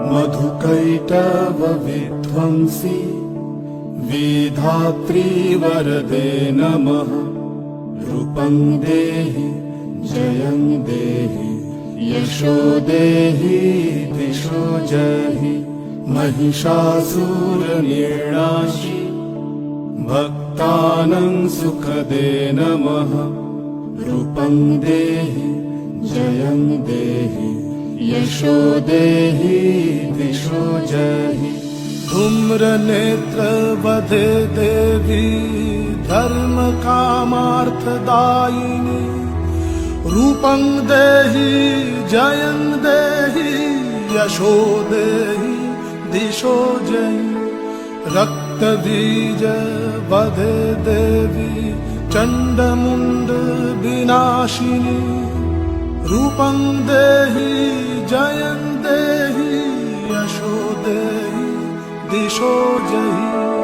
मधुकैटभविध्वंसी विधात्री वरदे नमः। रूपं देहि जयं देहि यशो देहि दिशो जहि। महिषासुरनिर्णाशि भक्तानां सुखदे नमः। रूपं देहि जयं देहि यशो देहि दिशो जहि। धूम्रनेत्रवधे देवी धर्मकामार्थदायिनी। रूपं देहि जयं देहि यशो देहि दिशो जहि। रक्तबीज वधे देवी चण्डमुण्ड विनाशिनी। रूपं देहि जयं देहि यशो देहि दिशो जहि।